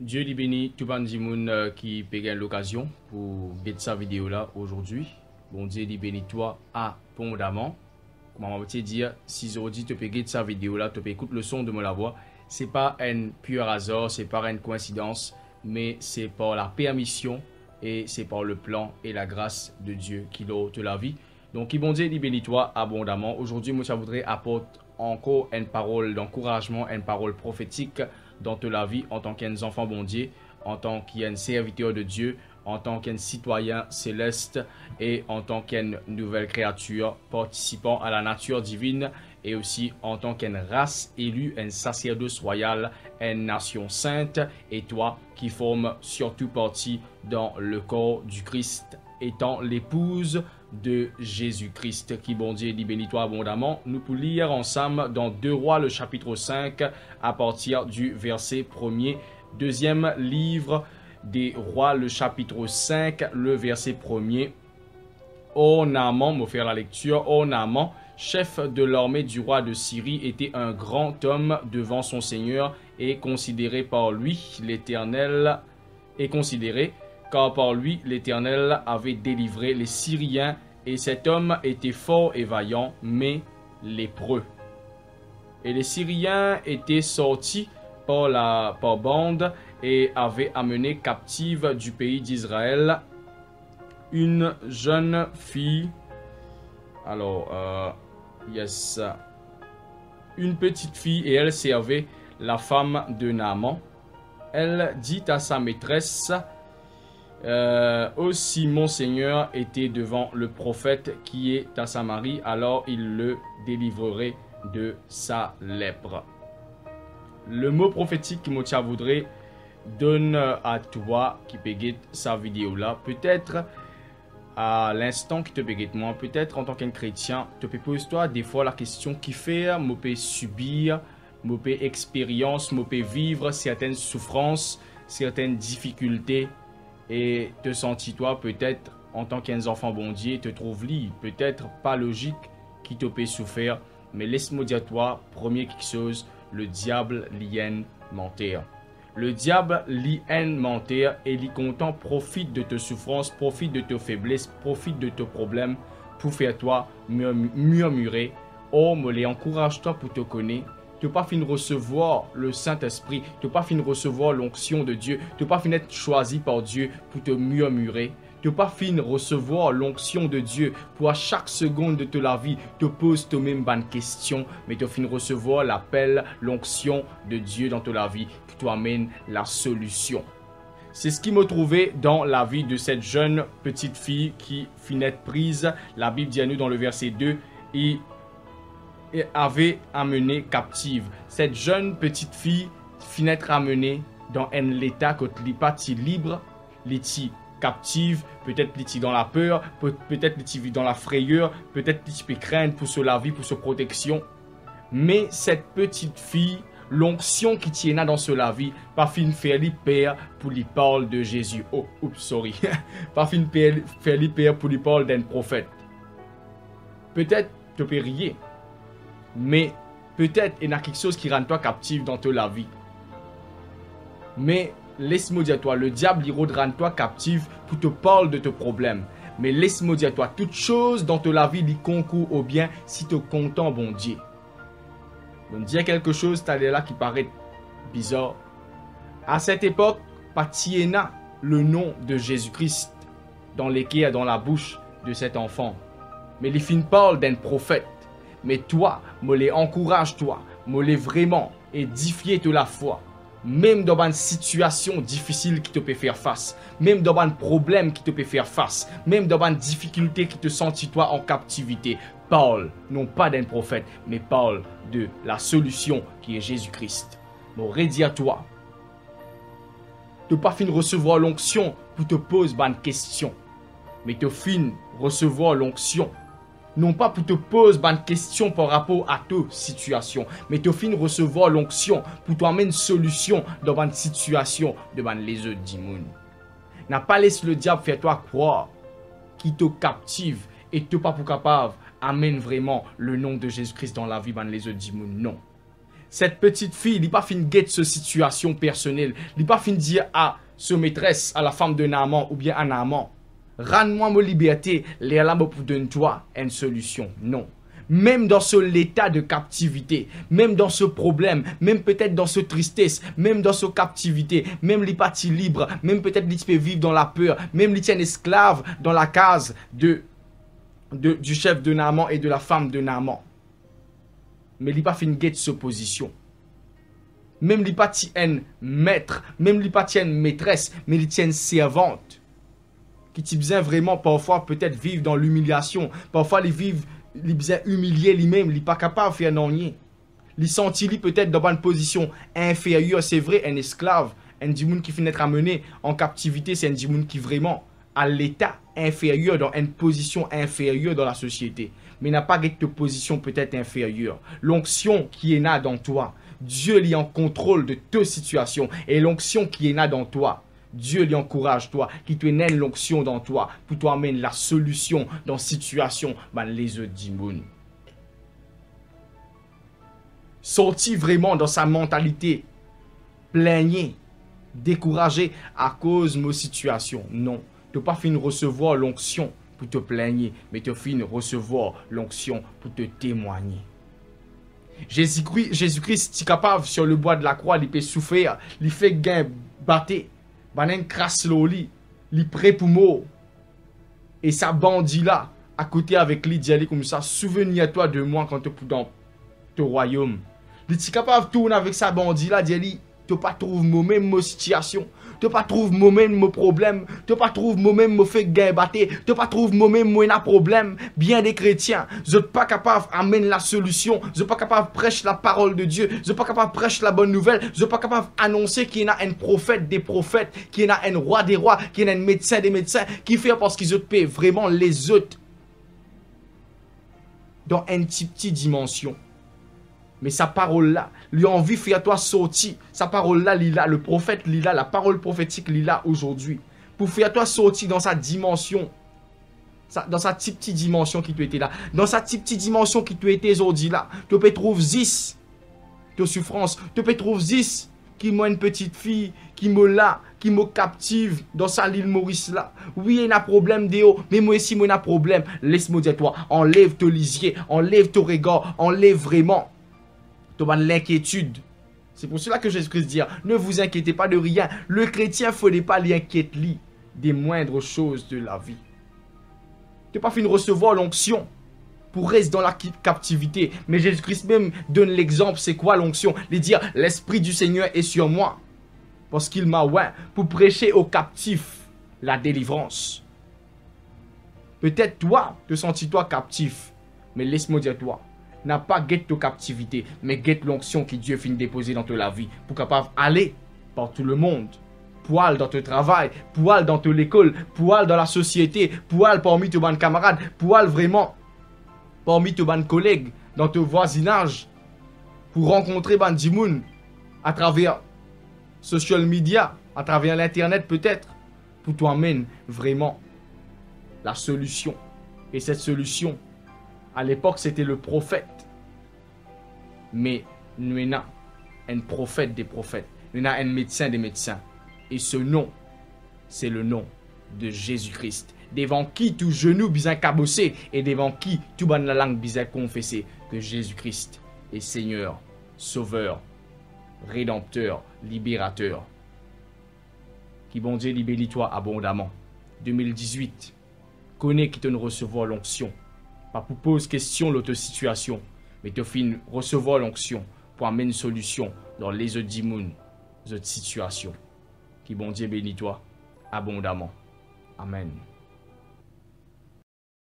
Dieu lui bénit tout le monde qui peut gagner l'occasion pour voir sa vidéo là aujourd'hui. Bon Dieu lui bénit toi abondamment. Comme on va te dire, si aujourd'hui tu peux gagner sa vidéo là, tu peux écouter le son de ma voix. C'est pas un pur hasard, c'est pas une coïncidence, mais c'est par la permission et c'est par le plan et la grâce de Dieu qui l'ôte la vie. Donc, bon Dieu lui bénit toi abondamment. Aujourd'hui, moi, je voudrais apporter encore une parole d'encouragement, une parole prophétique dans toute la vie en tant qu'un enfant bon Dieu, en tant qu'un serviteur de Dieu, en tant qu'un citoyen céleste et en tant qu'une nouvelle créature participant à la nature divine et aussi en tant qu'une race élue, un sacerdoce royal, une nation sainte et toi qui formes surtout partie dans le corps du Christ étant l'épouse de Jésus-Christ. Qui bon Dieu dit bénis-toi abondamment. Nous pouvons lire ensemble dans 2 Rois le chapitre 5 à partir du verset 1er. Deuxième livre des Rois le chapitre 5 le verset 1er. Naaman, je vais faire la lecture. Naaman, chef de l'armée du roi de Syrie, était un grand homme devant son Seigneur et considéré par lui l'Éternel car par lui l'Éternel avait délivré les Syriens, et cet homme était fort et vaillant, mais lépreux. Et les Syriens étaient sortis par bande et avaient amené captive du pays d'Israël une jeune fille. Une petite fille, et elle servait la femme de Naaman. Elle dit à sa maîtresse: aussi mon Seigneur était devant le prophète qui est à Samarie, alors il le délivrerait de sa lèpre. Le mot prophétique que je voudrais donner à toi qui peut sa vidéo là, peut-être à l'instant qui te peut moi, peut-être en tant qu'un chrétien, tu peux poser toi des fois la question qui fait, je peux subir, je peux expérience, je peux vivre certaines souffrances, certaines difficultés. Et te sentis-toi peut-être en tant qu'un enfant bon Dieu, te trouves-li peut-être pas logique qui te peut souffrir, mais laisse-moi dire toi, premier quelque chose, le diable l'y mentir. Le diable l'y mentir et l'y content profite de tes souffrances, profite de tes faiblesses, profite de tes problèmes pour faire toi murmurer. Oh, me les encourage-toi pour te connaître. Tu n'as pas fini de recevoir le Saint-Esprit, tu n'as pas fini de recevoir l'onction de Dieu, tu n'as pas fini d'être choisi par Dieu pour te murmurer. Tu n'as pas fini de recevoir l'onction de Dieu pour à chaque seconde de ta vie te pose toi-même bonne question, mais tu as fini de recevoir l'appel, l'onction de Dieu dans ta vie qui t'amène la solution. C'est ce qui m'a trouvé dans la vie de cette jeune petite fille qui finit d'être prise. La Bible dit à nous dans le verset 2, et avait amené captive. Cette jeune petite fille finit d'être amenée dans un état que elle n'est pas libre, elle est captive, peut-être elle est dans la peur, peut-être elle est dans la frayeur, peut-être elle peut craindre pour sa vie, pour sa protection. Mais cette petite fille, l'onction qui tient dans sa vie, pas fin faire lui père pour lui parler de Jésus. Oh, oups, sorry. Pas fin faire lui père pour lui parler d'un prophète. Peut-être tu peux rier. Mais peut-être il y a quelque chose qui rend toi captif dans ta vie. Mais laisse-moi dire toi, le diable il rend toi captif pour te parler de tes problèmes. Mais laisse-moi dire toi, toute chose dans ta vie il concourt au bien si tu es content bon Dieu. Donc dire quelque chose là qui paraît bizarre. À cette époque, pas tiena le nom de Jésus-Christ dans l'équerre, dans la bouche de cet enfant. Mais les filles parlent d'un prophète. Mais toi, me les encourage toi, me les vraiment édifier de la foi. Même dans une situation difficile qui te peut faire face, même dans un problème qui te peut faire face, même dans une difficulté qui te sentit toi en captivité, parle, non pas d'un prophète, mais parle de la solution qui est Jésus-Christ. Me redis à toi, tu n'as pas fini de recevoir l'onction pour te poser une question, mais tu finis de recevoir l'onction non pas pour te poser une question par rapport à ta situation, mais tu finis de recevoir l'onction pour t'amener une solution dans une situation devant les autres dimones. N'a pas laissé le diable faire toi croire qu'il te captive et tu n'es pas capable d'amener vraiment le nom de Jésus-Christ dans la vie devant les autres dimones. Non. cette petite fille, il n'est pas fin guette cette situation personnelle. Il n'est pas fin dire à ce maîtresse, à la femme de Naaman ou bien à Naaman, rends-moi ma liberté, les lames pour donner-toi une solution. Non. Même dans ce état de captivité, même dans ce problème, même peut-être dans ce tristesse, même dans ce captivité, même les parties libres, même peut-être les peut vivre dans la peur, même les tiennent esclaves dans la case du chef de Naaman et de la femme de Naaman. Mais il n'est pas fin guette cette position. Même il pas tienne maître, même il pas tienne maîtresse, mais il tienne servante. Qui t'y besoin vraiment parfois peut-être vivre dans l'humiliation, parfois les vivre il besoin humilier lui-même, il pas capable de faire non rien. Il sentit peut-être dans une position inférieure, c'est vrai, un esclave, un dimoun qui finit d'être amené en captivité, c'est un dimoun qui vraiment à l'état inférieur, dans une position inférieure dans la société. Mais n'a pas de position peut-être inférieure. L'onction qui est là dans toi, Dieu est en contrôle de toute situation. Et l'onction qui est là dans toi, Dieu lui encourage toi, qui te donne l'onction dans toi, pour toi amener la solution dans la situation, les autres dimoun. Sorti vraiment dans sa mentalité, plaigner, découragé à cause de nos situations. Non, tu n'as pas fini de recevoir l'onction pour te plaigner, mais tu as fini de recevoir l'onction pour te témoigner. Jésus-Christ est capable sur le bois de la croix, il peut souffrir, il fait gain, battre. Banen crasse l'oli, li prêt pour mort. Et sa bandit là, à côté avec lui, dit comme ça, souviens-toi de moi quand tu es dans ton royaume. Il est capable de tourner avec sa bandit là, dit tu pas trouve moi-même ma situation, tu pas trouve moi-même mon problème, tu pas trouve moi-même me fait gain battre, tu pas trouve moi-même moi un problème. Bien des chrétiens, je pas capable d'amener la solution, je pas capable de prêcher la parole de Dieu, je pas capable de prêcher la bonne nouvelle, je pas capable d'annoncer qu'il y a un prophète des prophètes, qu'il y a un roi des rois, qu'il y a un médecin des médecins, qui fait parce qu'ils paient vraiment les autres dans une petite dimension. Mais sa parole-là, lui a envie de faire toi sortir. Sa parole-là, le prophète, la parole prophétique, aujourd'hui. Pour faire toi sortir dans sa dimension. Dans sa petite dimension qui tu étais là. Dans sa petite dimension qui tu étais aujourd'hui là. Tu peux trouver 10 de souffrance. Tu peux trouver 10 qui m'a une petite fille, qui me là, qui me captive dans sa l'île Maurice là. Oui, il y a un problème Déo, mais moi aussi, moi, il y a un problème. Laisse-moi dire toi, enlève ton lisier, enlève ton regard, enlève vraiment l'inquiétude. C'est pour cela que Jésus-Christ dit, ne vous inquiétez pas de rien. Le chrétien, il ne faut pas l'inquiéter des moindres choses de la vie. Tu n'es pas fini de recevoir l'onction pour rester dans la captivité. Mais Jésus-Christ même donne l'exemple, c'est quoi l'onction? Il dit, l'Esprit du Seigneur est sur moi. Parce qu'il m'a oint pour prêcher aux captifs la délivrance. Peut-être toi, te sens-toi captif. Mais laisse-moi dire toi, n'a pas guette ta captivité, mais guette l'onction que Dieu finit de déposer dans ta vie pour capable aller par tout le monde, pour aller dans ton travail, pour aller dans l'école, pour aller dans la société, pour aller parmi tes bonnes camarades, pour aller vraiment parmi tes bonnes collègues, dans ton voisinage, pour rencontrer ban dimoun à travers social media, à travers l'internet peut-être, pour t'amener vraiment la solution. Et cette solution, à l'époque, c'était le prophète. Mais nous avons un prophète des prophètes. Nous avons un médecin des médecins. Et ce nom, c'est le nom de Jésus-Christ. Devant qui tout genou bisa cabossé et devant qui tout ban la langue bisa confessé que Jésus-Christ est Seigneur, Sauveur, Rédempteur, Libérateur. Qui bon Dieu libère toi abondamment. 2018, connais qui te recevoir l'onction. Pas pour poser question l'autre situation, mais te fin recevoir l'onction pour amener une solution dans les autres dimoun, les autres situations. Qui bon Dieu bénit toi abondamment. Amen.